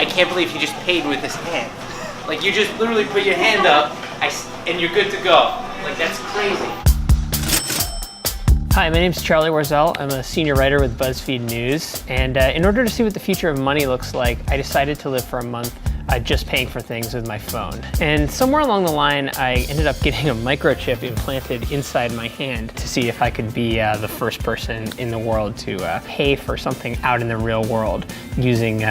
I can't believe he just paid with his hand. Like, you just literally put your hand up, and you're good to go. Like, that's crazy. Hi, my name's Charlie Warzel. I'm a senior writer with BuzzFeed News. And in order to see what the future of money looks like, I decided to live for a month just paying for things with my phone. And somewhere along the line, I ended up getting a microchip implanted inside my hand to see if I could be the first person in the world to pay for something out in the real world using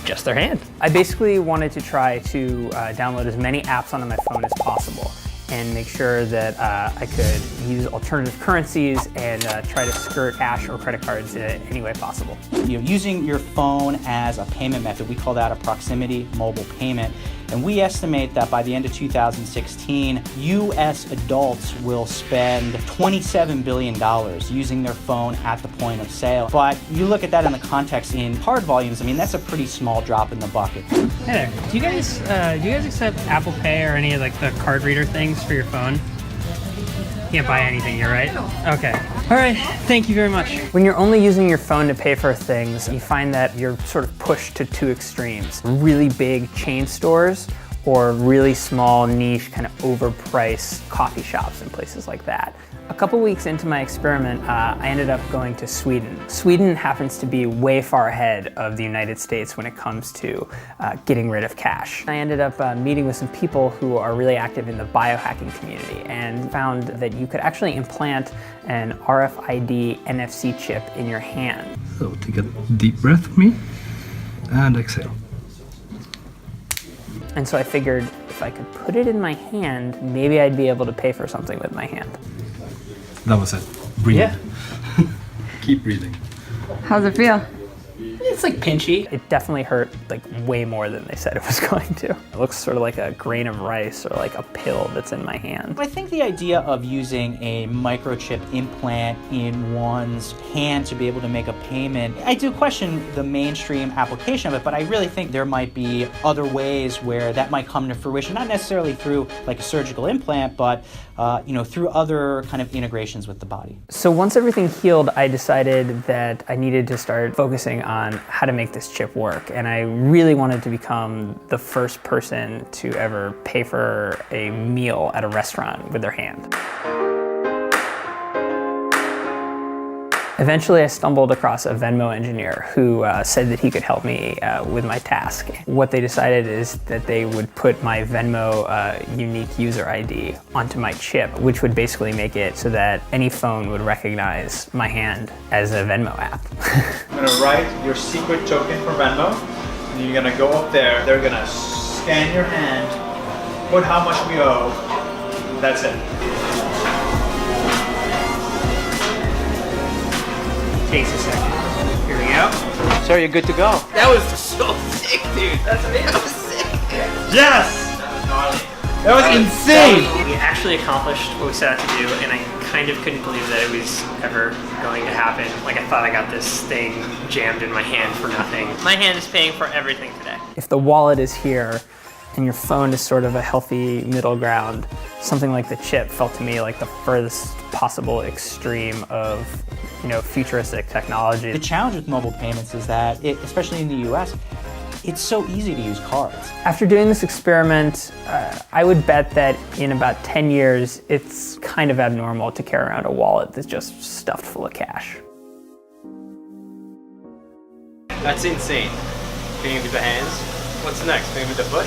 just their hand. I basically wanted to try to download as many apps onto my phone as possible and make sure that I could use alternative currencies and try to skirt cash or credit cards any way possible. Using your phone as a payment method, we call that a proximity mobile payment. And we estimate that by the end of 2016, US adults will spend $27 billion using their phone at the point of sale. But you look at that in the context in card volumes, I mean, that's a pretty small drop in the bucket. Hey there, do you guys accept Apple Pay or any of like the card reader things for your phone? Can't buy anything here, right? Okay. All right, thank you very much. When you're only using your phone to pay for things, you find that you're sort of pushed to two extremes. Really big chain stores or really small, niche, kind of overpriced coffee shops and places like that. A couple weeks into my experiment, I ended up going to Sweden. Sweden happens to be way far ahead of the United States when it comes to getting rid of cash. I ended up meeting with some people who are really active in the biohacking community and found that you could actually implant an RFID NFC chip in your hand. So take a deep breath with me and exhale. And so I figured if I could put it in my hand, maybe I'd be able to pay for something with my hand. That was it. Breathe. Yeah. Keep breathing. How's it feel? It's like pinchy. It definitely hurt like way more than they said it was going to. It looks sort of like a grain of rice or like a pill that's in my hand. I think the idea of using a microchip implant in one's hand to be able to make a payment, I do question the mainstream application of it, but I really think there might be other ways where that might come to fruition, not necessarily through like a surgical implant, but through other kind of integrations with the body. So once everything healed, I decided that I needed to start focusing on how to make this chip work. And I really wanted to become the first person to ever pay for a meal at a restaurant with their hand. Eventually, I stumbled across a Venmo engineer who said that he could help me with my task. What they decided is that they would put my Venmo unique user ID onto my chip, which would basically make it so that any phone would recognize my hand as a Venmo app. I'm gonna write your secret token for Venmo, and you're gonna go up there, they're gonna scan your hand, put how much we owe, that's it. Takes a second. Here we go. So you're good to go. That was so sick, dude. That's amazing. That was sick. Yes! That was insane! We actually accomplished what we set out to do, and I kind of couldn't believe that it was ever going to happen. Like, I thought I got this thing jammed in my hand for nothing. My hand is paying for everything today. If the wallet is here and your phone is sort of a healthy middle ground, something like the chip felt to me like the furthest possible extreme of futuristic technology. The challenge with mobile payments is that, especially in the US, it's so easy to use cards. After doing this experiment, I would bet that in about 10 years, it's kind of abnormal to carry around a wallet that's just stuffed full of cash. That's insane. Paying with the hands. What's next? Paying with the foot?